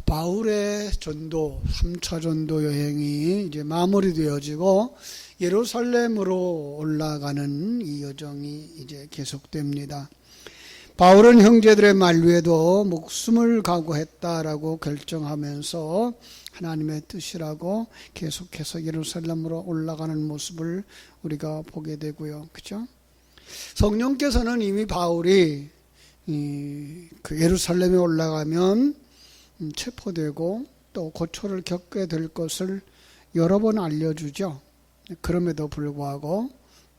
바울의 전도, 3차 전도 여행이 이제 마무리되어지고 예루살렘으로 올라가는 이 여정이 이제 계속됩니다. 바울은 형제들의 만류에도 목숨을 각오했다라고 결정하면서 하나님의 뜻이라고 계속해서 예루살렘으로 올라가는 모습을 우리가 보게 되고요. 그죠? 성령께서는 이미 바울이 그 예루살렘에 올라가면 체포되고 또 고초를 겪게 될 것을 여러 번 알려주죠. 그럼에도 불구하고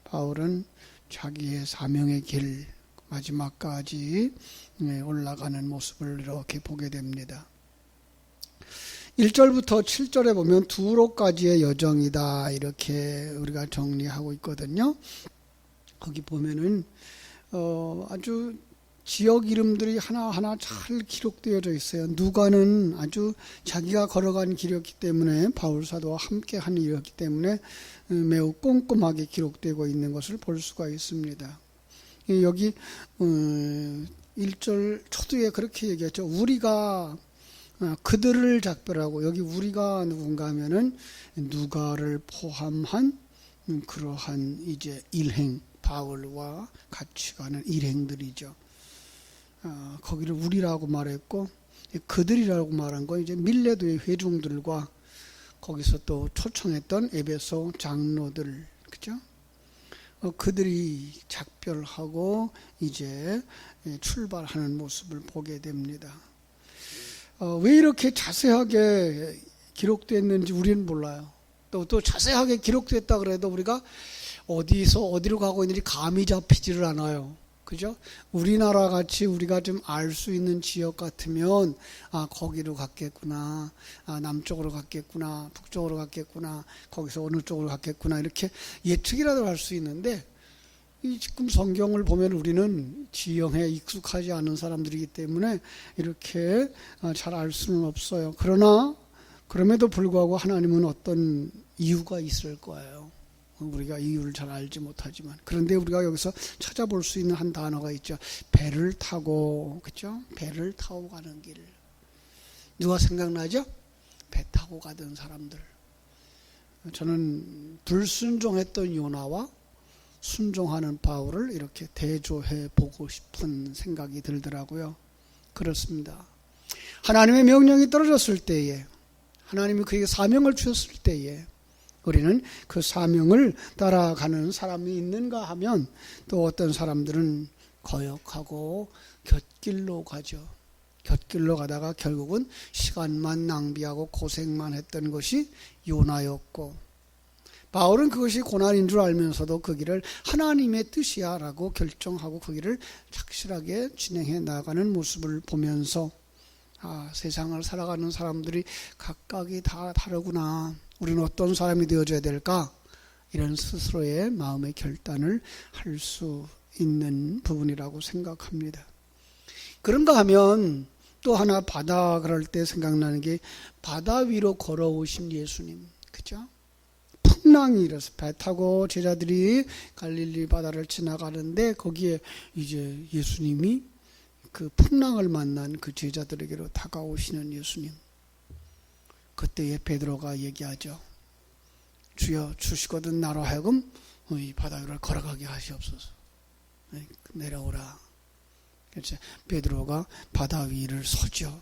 바울은 자기의 사명의 길 마지막까지 올라가는 모습을 이렇게 보게 됩니다. 1절부터 7절에 보면 두로까지의 여정이다 이렇게 우리가 정리하고 있거든요. 거기 보면은 아주 지역 이름들이 하나하나 잘 기록되어져 있어요. 누가는 아주 자기가 걸어간 길이었기 때문에 바울 사도와 함께 한 일이었기 때문에 매우 꼼꼼하게 기록되고 있는 것을 볼 수가 있습니다. 여기 1절 초두에 그렇게 얘기했죠. 우리가 그들을 작별하고, 여기 우리가 누군가 하면은 누가를 포함한 그러한 이제 일행, 바울과 같이 가는 일행들이죠. 거기를 우리라고 말했고, 그들이라고 말한 건 이제 밀레도의 회중들과 거기서 또 초청했던 에베소 장로들, 그죠? 그들이 작별하고 이제 출발하는 모습을 보게 됩니다. 왜 이렇게 자세하게 기록됐는지 우리는 몰라요. 또 자세하게 기록됐다 그래도 우리가 어디로 가고 있는지 감이 잡히지를 않아요. 그죠? 우리나라 같이 우리가 좀 알 수 있는 지역 같으면 거기로 갔겠구나, 남쪽으로 갔겠구나, 북쪽으로 갔겠구나, 거기서 어느 쪽으로 갔겠구나 이렇게 예측이라도 할 수 있는데, 지금 성경을 보면 우리는 지형에 익숙하지 않은 사람들이기 때문에 이렇게 잘 알 수는 없어요. 그러나 그럼에도 불구하고 하나님은 어떤 이유가 있을 거예요. 우리가 이유를 잘 알지 못하지만. 그런데 우리가 여기서 찾아볼 수 있는 한 단어가 있죠. 배를 타고, 그죠? 배를 타고 가는 길. 누가 생각나죠? 배 타고 가던 사람들. 저는 불순종했던 요나와 순종하는 바울을 이렇게 대조해 보고 싶은 생각이 들더라고요. 그렇습니다. 하나님의 명령이 떨어졌을 때에, 하나님이 그에게 사명을 주셨을 때에 우리는 그 사명을 따라가는 사람이 있는가 하면, 또 어떤 사람들은 거역하고 곁길로 가죠. 곁길로 가다가 결국은 시간만 낭비하고 고생만 했던 것이 요나였고, 바울은 그것이 고난인 줄 알면서도 그 길을 하나님의 뜻이야 라고 결정하고 그 길을 착실하게 진행해 나가는 모습을 보면서 세상을 살아가는 사람들이 각각이 다 다르구나, 우리는 어떤 사람이 되어줘야 될까, 이런 스스로의 마음의 결단을 할 수 있는 부분이라고 생각합니다. 그런가 하면 또 하나 바다 그럴 때 생각나는 게 바다 위로 걸어오신 예수님, 그죠? 풍랑이 일어서 배 타고 제자들이 갈릴리 바다를 지나가는데 거기에 이제 예수님이 그 풍랑을 만난 그 제자들에게로 다가오시는 예수님. 그때에 베드로가 얘기하죠. 주여, 주시거든 나로 하여금 이 바다 위를 걸어가게 하시옵소서. 내려오라. 그래서 베드로가 바다 위를 서죠.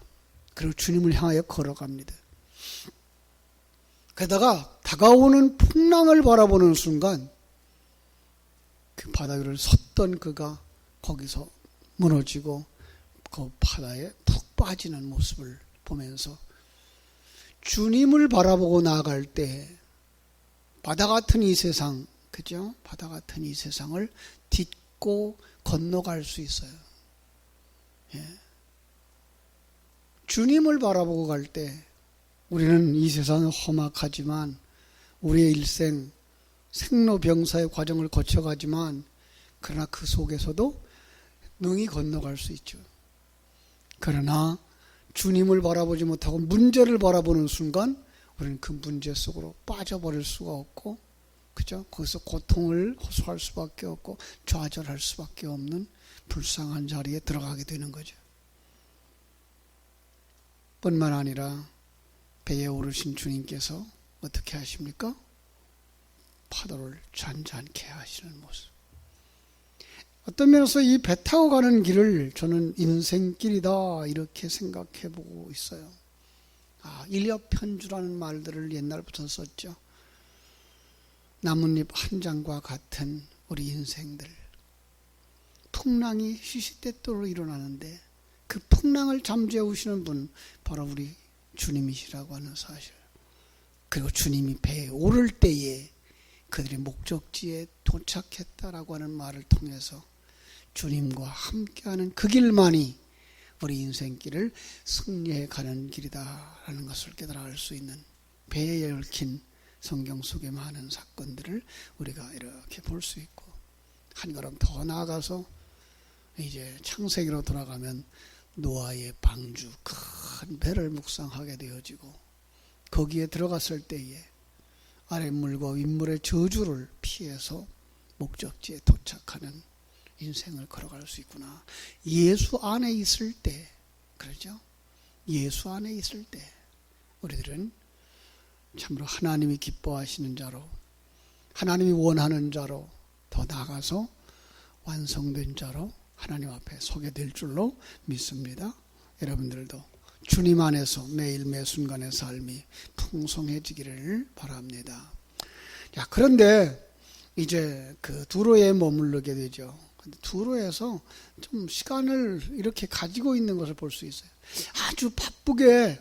그리고 주님을 향하여 걸어갑니다. 게다가 다가오는 풍랑을 바라보는 순간 그 바다 위를 섰던 그가 거기서 무너지고 그 바다에 푹 빠지는 모습을 보면서, 주님을 바라보고 나아갈 때 바다 같은 이 세상, 그죠? 바다 같은 이 세상을 딛고 건너갈 수 있어요. 예. 주님을 바라보고 갈 때 우리는 이 세상은 험악하지만 우리의 일생 생로병사의 과정을 거쳐가지만, 그러나 그 속에서도 능히 건너갈 수 있죠. 그러나 주님을 바라보지 못하고 문제를 바라보는 순간 우리는 그 문제 속으로 빠져버릴 수가 없고, 그죠? 거기서 고통을 호소할 수밖에 없고 좌절할 수밖에 없는 불쌍한 자리에 들어가게 되는 거죠. 뿐만 아니라 배에 오르신 주님께서 어떻게 하십니까? 파도를 잔잔케 하시는 모습. 어떤 면에서 이 배 타고 가는 길을 저는 인생길이다 이렇게 생각해 보고 있어요. 일렵편주라는 말들을 옛날부터 썼죠. 나뭇잎 한 장과 같은 우리 인생들. 풍랑이 시시때때로 일어나는데 그 풍랑을 잠재우시는 분 바로 우리 주님이시라고 하는 사실. 그리고 주님이 배에 오를 때에 그들이 목적지에 도착했다라고 하는 말을 통해서 주님과 함께하는 그 길만이 우리 인생길을 승리해 가는 길이다라는 것을 깨달아 알 수 있는 배에 얽힌 성경 속의 많은 사건들을 우리가 이렇게 볼 수 있고, 한 걸음 더 나아가서 이제 창세기로 돌아가면 노아의 방주 큰 배를 묵상하게 되어지고, 거기에 들어갔을 때에 아랫물과 윗물의 저주를 피해서 목적지에 도착하는 인생을 걸어갈 수 있구나. 예수 안에 있을 때, 그러죠? 예수 안에 있을 때 우리들은 참으로 하나님이 기뻐하시는 자로, 하나님이 원하는 자로, 더 나아가서 완성된 자로 하나님 앞에 서게 될 줄로 믿습니다. 여러분들도 주님 안에서 매일 매 순간의 삶이 풍성해지기를 바랍니다. 자, 그런데 이제 그 두로에 머무르게 되죠. 두로에서 좀 시간을 이렇게 가지고 있는 것을 볼 수 있어요. 아주 바쁘게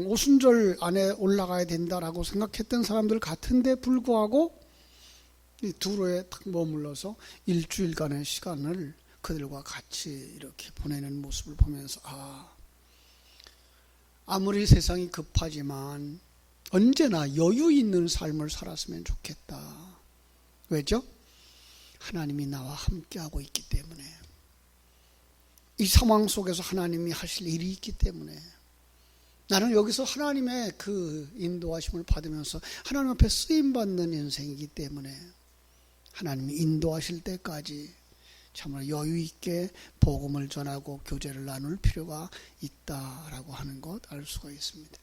오순절 안에 올라가야 된다라고 생각했던 사람들 같은데 불구하고 이 두로에 딱 머물러서 일주일간의 시간을 그들과 같이 이렇게 보내는 모습을 보면서 아무리 세상이 급하지만 언제나 여유 있는 삶을 살았으면 좋겠다. 왜죠? 하나님이 나와 함께하고 있기 때문에, 이 상황 속에서 하나님이 하실 일이 있기 때문에, 나는 여기서 하나님의 그 인도하심을 받으면서 하나님 앞에 쓰임받는 인생이기 때문에 하나님이 인도하실 때까지 참으로 여유 있게 복음을 전하고 교제를 나눌 필요가 있다라고 하는 것 알 수가 있습니다.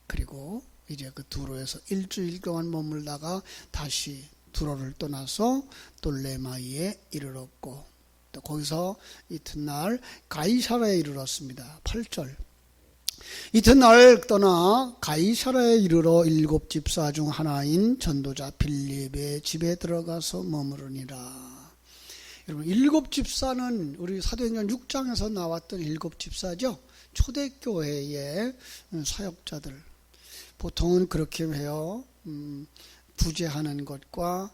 그리고 이제 그 두로에서 일주일 동안 머물다가 다시 두로를 떠나서 돌레마이에 이르렀고, 또 거기서 이튿날 가이사라에 이르렀습니다. 8절. 이튿날 떠나 가이사라에 이르러 7 집사 중 하나인 전도자 빌립의 집에 들어가서 머무르니라. 여러분, 7 집사는 우리 사도행전 6장에서 나왔던 7 집사죠. 초대교회의 사역자들. 보통은 그렇게 해요. 부재하는 것과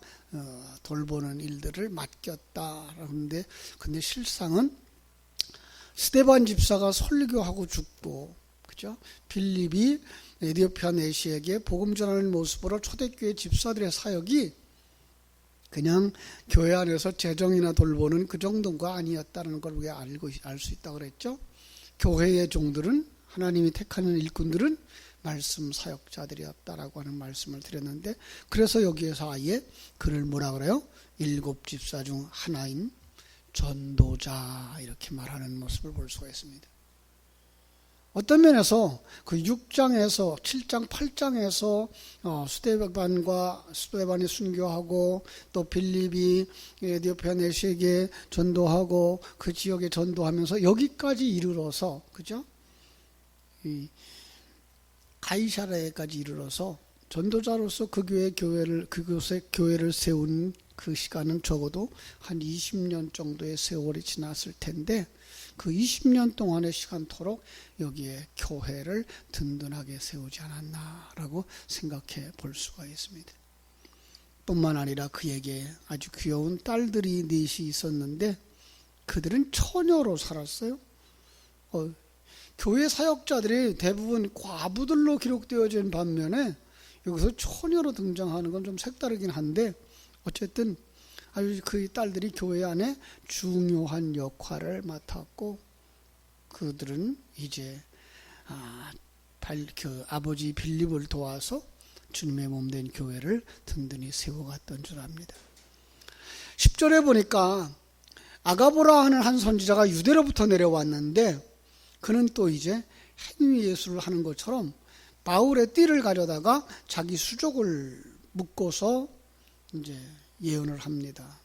돌보는 일들을 맡겼다. 그런데 근데 실상은 스데반 집사가 설교하고 죽고, 그죠? 빌립이 에디오피아 내시에게 복음 전하는 모습으로 초대교회 집사들의 사역이 그냥 교회 안에서 재정이나 돌보는 그 정도가 아니었다는 걸 우리가 알 수 있다고 그랬죠. 교회의 종들은, 하나님이 택하는 일꾼들은 말씀 사역자들이었다라고 하는 말씀을 드렸는데, 그래서 여기에서 아예 그를 뭐라 그래요? 7 집사 중 하나인 전도자 이렇게 말하는 모습을 볼 수가 있습니다. 어떤 면에서 그 6장에서 7장 8장에서 스데반이 순교하고, 또 빌립이 에디오피아 내시에게 전도하고 그 지역에 전도하면서 여기까지 이르러서, 그죠? 이 가이사라에까지 이르러서 전도자로서 그곳에 교회를 세운 그 시간은 적어도 한 20년 정도의 세월이 지났을 텐데, 그 20년 동안의 시간토록 여기에 교회를 든든하게 세우지 않았나라고 생각해 볼 수가 있습니다. 뿐만 아니라 그에게 아주 귀여운 딸들이 넷이 있었는데 그들은 처녀로 살았어요. 교회 사역자들이 대부분 과부들로 기록되어진 반면에 여기서 처녀로 등장하는 건 좀 색다르긴 한데, 어쨌든 아주 그 딸들이 교회 안에 중요한 역할을 맡았고, 그들은 이제 아버지 빌립을 도와서 주님의 몸된 교회를 든든히 세워갔던 줄 압니다. 10절에 보니까 아가보라 하는 한 선지자가 유대로부터 내려왔는데, 그는 또 이제 행위 예술을 하는 것처럼 바울의 띠를 가져다가 자기 수족을 묶어서 이제 예언을 합니다.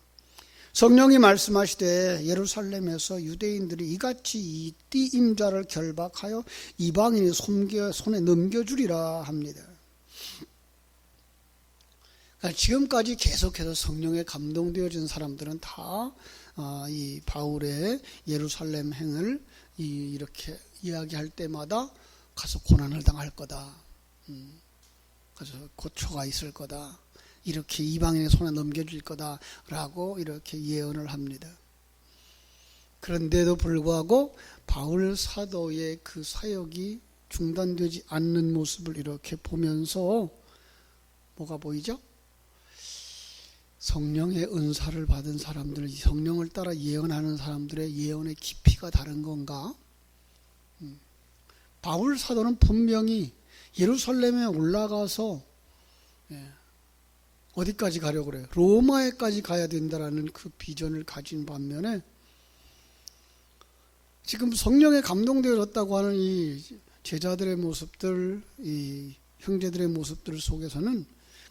성령이 말씀하시되 예루살렘에서 유대인들이 이같이 이 띠 임자를 결박하여 이방인의 손에 넘겨주리라 합니다. 그러니까 지금까지 계속해서 성령에 감동되어진 사람들은 다 이 바울의 예루살렘 행을 이렇게 이야기할 때마다 가서 고난을 당할 거다. 가서 고초가 있을 거다. 이렇게 이방인의 손에 넘겨질 거다라고 이렇게 예언을 합니다. 그런데도 불구하고 바울 사도의 그 사역이 중단되지 않는 모습을 이렇게 보면서 뭐가 보이죠? 성령의 은사를 받은 사람들, 성령을 따라 예언하는 사람들의 예언의 깊이가 다른 건가? 바울 사도는 분명히 예루살렘에 올라가서 어디까지 가려고 그래요? 로마에까지 가야 된다라는 그 비전을 가진 반면에 지금 성령에 감동되어졌다고 하는 이 제자들의 모습들, 이 형제들의 모습들 속에서는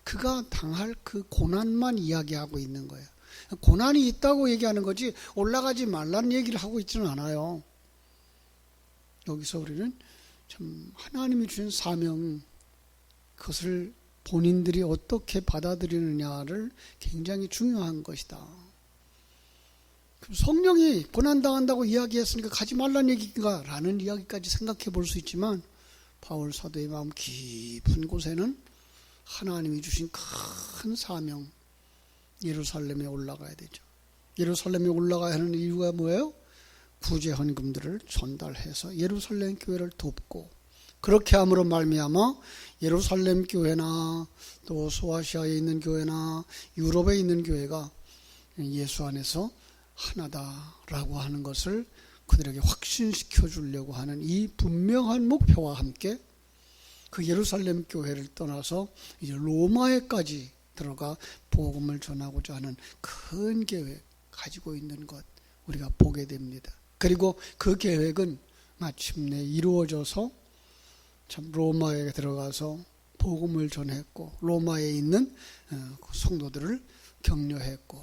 그가 당할 그 고난만 이야기하고 있는 거예요. 고난이 있다고 얘기하는 거지 올라가지 말라는 얘기를 하고 있지는 않아요. 여기서 우리는 참 하나님이 주신 사명, 그것을 본인들이 어떻게 받아들이느냐를 굉장히 중요한 것이다. 성령이 고난당한다고 이야기했으니까 가지 말라는 얘기인가 라는 이야기까지 생각해 볼 수 있지만 바울 사도의 마음 깊은 곳에는 하나님이 주신 큰 사명, 예루살렘에 올라가야 되죠. 예루살렘에 올라가야 하는 이유가 뭐예요? 구제 헌금들을 전달해서 예루살렘 교회를 돕고, 그렇게 함으로 말미암아 예루살렘 교회나 또 소아시아에 있는 교회나 유럽에 있는 교회가 예수 안에서 하나다라고 하는 것을 그들에게 확신시켜 주려고 하는 이 분명한 목표와 함께 그 예루살렘 교회를 떠나서 이제 로마에까지 들어가 복음을 전하고자 하는 큰 계획 가지고 있는 것 우리가 보게 됩니다. 그리고 그 계획은 마침내 이루어져서 참 로마에 들어가서 복음을 전했고 로마에 있는 성도들을 격려했고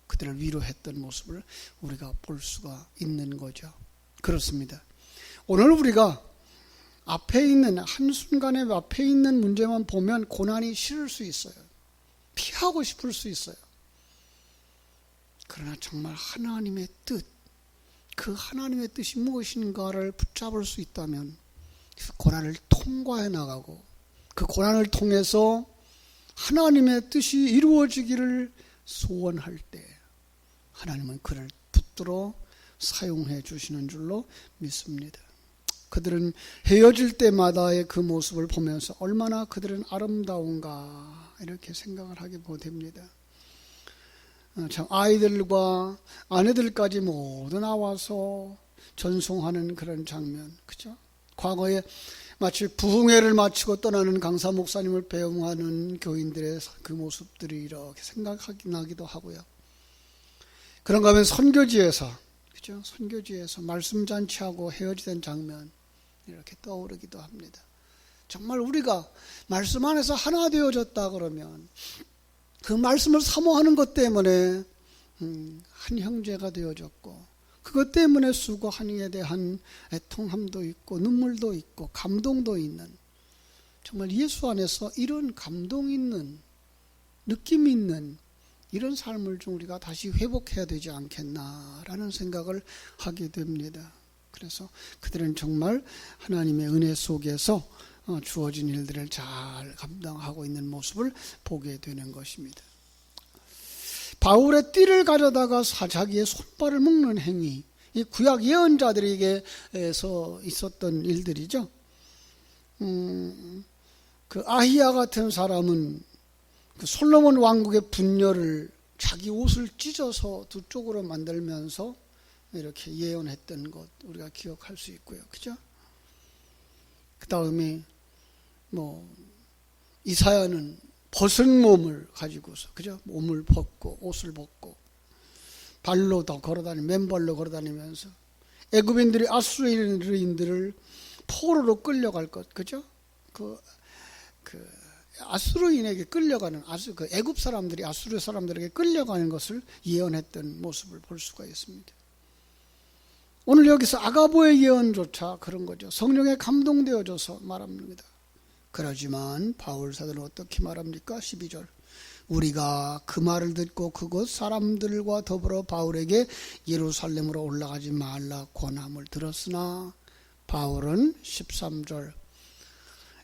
그들을 위로했던 모습을 우리가 볼 수가 있는 거죠. 그렇습니다. 오늘 우리가 앞에 있는 한순간에 앞에 있는 문제만 보면 고난이 싫을 수 있어요. 피하고 싶을 수 있어요. 그러나 정말 하나님의 뜻, 그 하나님의 뜻이 무엇인가를 붙잡을 수 있다면 그 고난을 통과해 나가고 그 고난을 통해서 하나님의 뜻이 이루어지기를 소원할 때 하나님은 그를 붙들어 사용해 주시는 줄로 믿습니다. 그들은 헤어질 때마다의 그 모습을 보면서 얼마나 그들은 아름다운가 이렇게 생각을 하게 됩니다. 참 아이들과 아내들까지 모두 나와서 전송하는 그런 장면, 그죠? 과거에 마치 부흥회를 마치고 떠나는 강사 목사님을 배웅하는 교인들의 그 모습들이 이렇게 생각이 나기도 하고요. 그런가 하면 선교지에서, 그죠? 선교지에서 말씀 잔치하고 헤어지던 장면 이렇게 떠오르기도 합니다. 정말 우리가 말씀 안에서 하나 되어졌다 그러면 그 말씀을 사모하는 것 때문에 한 형제가 되어졌고 그것 때문에 수고한 이에 대한 애통함도 있고 눈물도 있고 감동도 있는, 정말 예수 안에서 이런 감동 있는 느낌 있는 이런 삶을 좀 우리가 다시 회복해야 되지 않겠나라는 생각을 하게 됩니다. 그래서 그들은 정말 하나님의 은혜 속에서 주어진 일들을 잘 감당하고 있는 모습을 보게 되는 것입니다. 바울의 띠를 가져다가 자기의 손발을 묶는 행위, 이 구약 예언자들에게서 있었던 일들이죠. 그 아히야 같은 사람은 그 솔로몬 왕국의 분녀를 자기 옷을 찢어서 두 쪽으로 만들면서 이렇게 예언했던 것 우리가 기억할 수 있고요. 그죠? 그 다음에 이사야는 벗은 몸을 가지고서, 그죠? 몸을 벗고 옷을 벗고 발로 더 걸어다니며 맨발로 걸어다니면서 애굽인들이 아수르인들을 포로로 끌려갈 것, 그죠? 그 아수르인에게 끌려가는 그 애굽 사람들이 아수르 사람들에게 끌려가는 것을 예언했던 모습을 볼 수가 있습니다. 오늘 여기서 아가보의 예언조차 그런 거죠. 성령에 감동되어져서 말합니다. 그러지만 바울 사도는 어떻게 말합니까? 12절. 우리가 그 말을 듣고 그곳 사람들과 더불어 바울에게 예루살렘으로 올라가지 말라 권함을 들었으나 바울은 13절.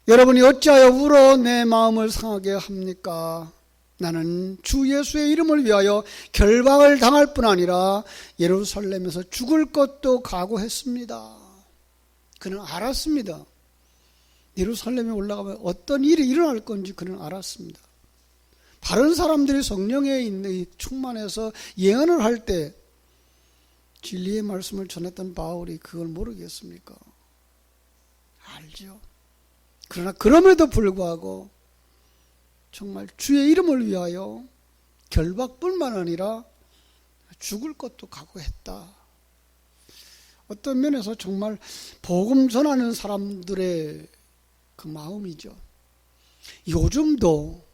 여러분이 어찌하여 울어 내 마음을 상하게 합니까? 나는 주 예수의 이름을 위하여 결박을 당할 뿐 아니라 예루살렘에서 죽을 것도 각오했습니다. 그는 알았습니다. 예루살렘에 올라가면 어떤 일이 일어날 건지 그는 알았습니다. 바른 사람들이 성령에 있는 충만해서 예언을 할 때 진리의 말씀을 전했던 바울이 그걸 모르겠습니까? 알죠. 그러나 그럼에도 불구하고 정말 주의 이름을 위하여 결박뿐만 아니라 죽을 것도 각오했다. 어떤 면에서 정말 복음 전하는 사람들의 그 마음이죠. 요즘도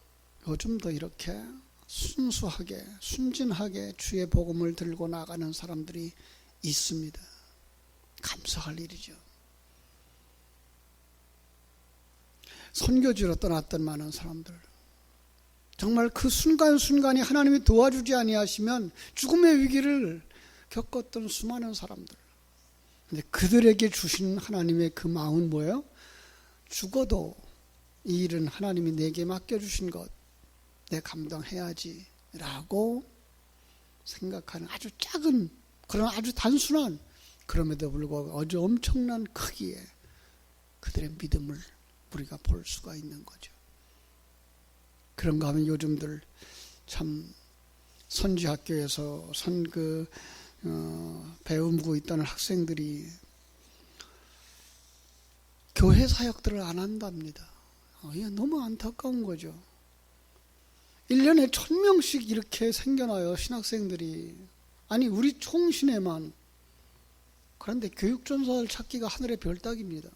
이렇게 순수하게 순진하게 주의 복음을 들고 나가는 사람들이 있습니다. 감사할 일이죠. 선교지로 떠났던 많은 사람들, 정말 그 순간순간이 하나님이 도와주지 아니하시면 죽음의 위기를 겪었던 수많은 사람들, 근데 그들에게 주신 하나님의 그 마음은 뭐예요? 죽어도 이 일은 하나님이 내게 맡겨주신 것 내 감당해야지 라고 생각하는 아주 작은, 그런 아주 단순한, 그럼에도 불구하고 아주 엄청난 크기의 그들의 믿음을 우리가 볼 수가 있는 거죠. 그런가 하면 요즘들 참 선지학교에서 배우고 있다는 학생들이 교회 사역들을 안 한답니다. 이게 너무 안타까운 거죠. 1년에 1000명씩 이렇게 생겨나요, 신학생들이. 아니, 우리 총신에만. 그런데 교육전사를 찾기가 하늘의 별따기입니다.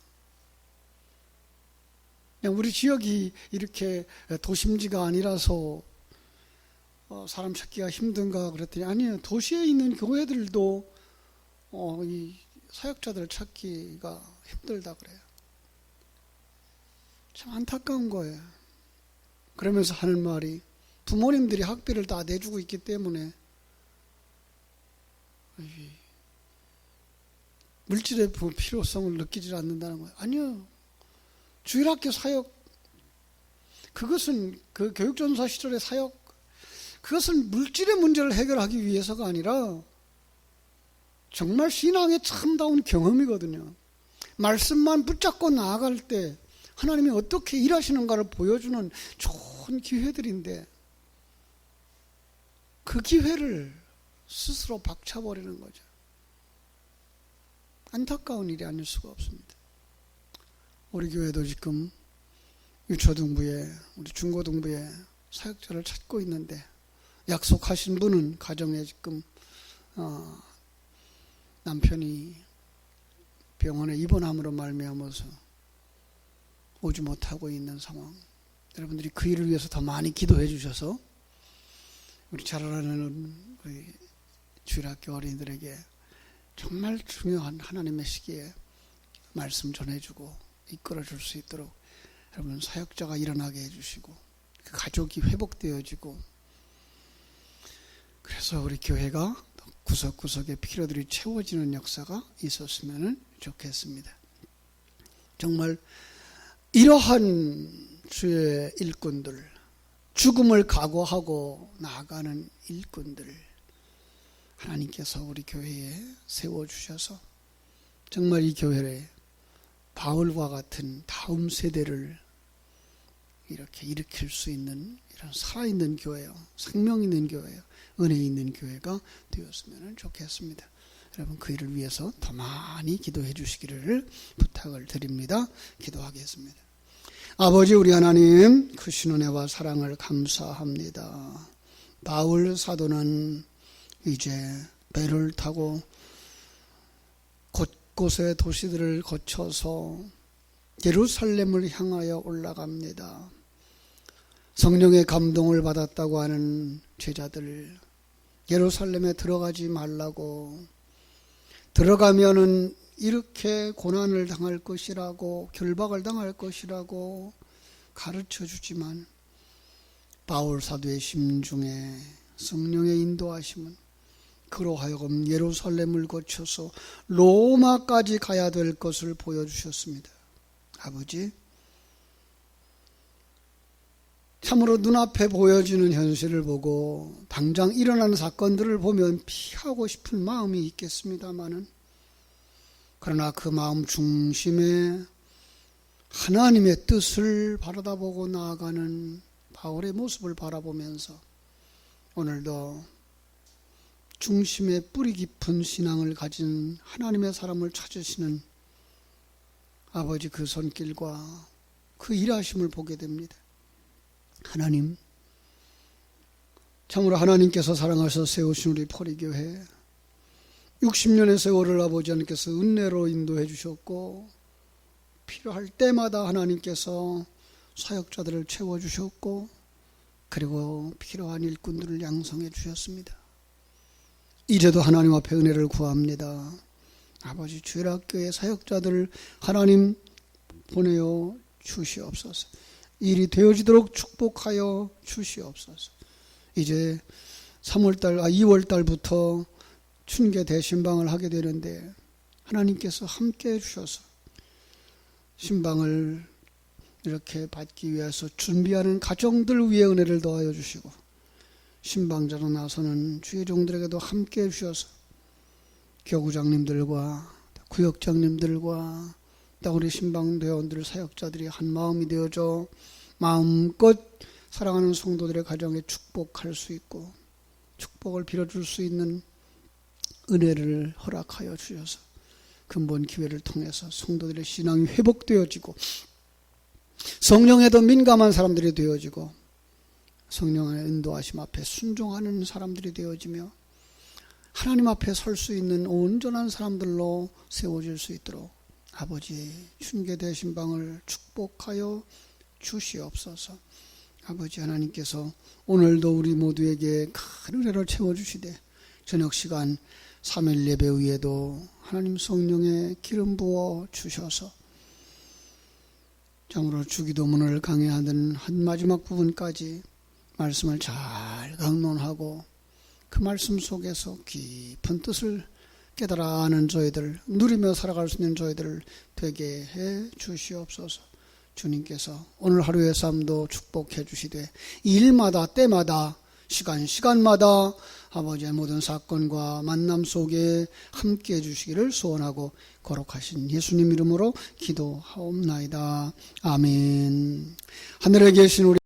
그냥 우리 지역이 이렇게 도심지가 아니라서 사람 찾기가 힘든가 그랬더니 아니요, 도시에 있는 교회들도 이 사역자들 찾기가 힘들다 그래요. 참 안타까운 거예요. 그러면서 하는 말이 부모님들이 학비를 다 내주고 있기 때문에 물질의 필요성을 느끼지 않는다는 거예요. 아니요. 주일학교 사역, 그것은 그 교육전사 시절의 사역, 그것은 물질의 문제를 해결하기 위해서가 아니라 정말 신앙의 참다운 경험이거든요. 말씀만 붙잡고 나아갈 때 하나님이 어떻게 일하시는가를 보여주는 좋은 기회들인데 그 기회를 스스로 박차버리는 거죠. 안타까운 일이 아닐 수가 없습니다. 우리 교회도 지금 유초등부에, 우리 중고등부에 사역자를 찾고 있는데 약속하신 분은 가정에 지금 남편이 병원에 입원함으로 말미암아서 오지 못하고 있는 상황. 여러분들이 그 일을 위해서 더 많이 기도해 주셔서 우리 자라나는 우리 주일학교 어린이들에게 정말 중요한 하나님의 시기에 말씀 전해주고 이끌어줄 수 있도록 여러분 사역자가 일어나게 해주시고 그 가족이 회복되어지고, 그래서 우리 교회가 구석구석에 필요들이 채워지는 역사가 있었으면 좋겠습니다. 정말 이러한 주의 일꾼들, 죽음을 각오하고 나아가는 일꾼들 하나님께서 우리 교회에 세워주셔서 정말 이 교회에 바울과 같은 다음 세대를 이렇게 일으킬 수 있는 이런 살아있는 교회요, 생명 있는 교회요, 은혜 있는 교회가 되었으면 좋겠습니다. 여러분 그 일을 위해서 더 많이 기도해 주시기를 부탁을 드립니다. 기도하겠습니다. 아버지 우리 하나님, 크신 은혜와 사랑을 감사합니다. 바울 사도는 이제 배를 타고 곳곳의 도시들을 거쳐서 예루살렘을 향하여 올라갑니다. 성령의 감동을 받았다고 하는 제자들, 예루살렘에 들어가지 말라고, 들어가면은 이렇게 고난을 당할 것이라고, 결박을 당할 것이라고 가르쳐 주지만 바울 사도의 심중에 성령의 인도하심은 그로 하여금 예루살렘을 거쳐서 로마까지 가야 될 것을 보여주셨습니다. 아버지, 참으로 눈앞에 보여지는 현실을 보고 당장 일어나는 사건들을 보면 피하고 싶은 마음이 있겠습니다마는, 그러나 그 마음 중심에 하나님의 뜻을 바라다보고 나아가는 바울의 모습을 바라보면서 오늘도 중심에 뿌리 깊은 신앙을 가진 하나님의 사람을 찾으시는 아버지 그 손길과 그 일하심을 보게 됩니다. 하나님, 참으로 하나님께서 사랑하셔서 세우신 우리 포리교회 60년의 세월을 아버지 하나님께서 은혜로 인도해 주셨고, 필요할 때마다 하나님께서 사역자들을 채워주셨고, 그리고 필요한 일꾼들을 양성해 주셨습니다. 이제도 하나님 앞에 은혜를 구합니다. 아버지, 주일학교의 사역자들을 하나님 보내어 주시옵소서. 일이 되어지도록 축복하여 주시옵소서. 이제 2월달부터 춘계 대신방을 하게 되는데 하나님께서 함께 해주셔서 신방을 이렇게 받기 위해서 준비하는 가정들 위에 은혜를 더하여 주시고, 신방자로 나서는 주의 종들에게도 함께 해주셔서 교구장님들과 구역장님들과 우리 신방대원들 사역자들이 한 마음이 되어져 마음껏 사랑하는 성도들의 가정에 축복할 수 있고 축복을 빌어줄 수 있는 은혜를 허락하여 주셔서 근본 기회를 통해서 성도들의 신앙이 회복되어지고 성령에도 민감한 사람들이 되어지고 성령의 인도하심 앞에 순종하는 사람들이 되어지며 하나님 앞에 설 수 있는 온전한 사람들로 세워질 수 있도록 아버지 춘계 대신방을 축복하여 주시옵소서. 아버지 하나님께서 오늘도 우리 모두에게 큰 은혜를 채워주시되 저녁 시간 3일 예배 위에도 하나님 성령의 기름 부어 주셔서 참으로 주기도문을 강해하는 한 마지막 부분까지 말씀을 잘 강론하고 그 말씀 속에서 깊은 뜻을 깨달아 아는 저희들, 누리며 살아갈 수 있는 저희들을 되게 해 주시옵소서. 주님께서 오늘 하루의 삶도 축복해 주시되 일마다 때마다 시간마다 아버지의 모든 사건과 만남 속에 함께 해 주시기를 소원하고 거룩하신 예수님 이름으로 기도하옵나이다. 아멘. 하늘에 계신 우리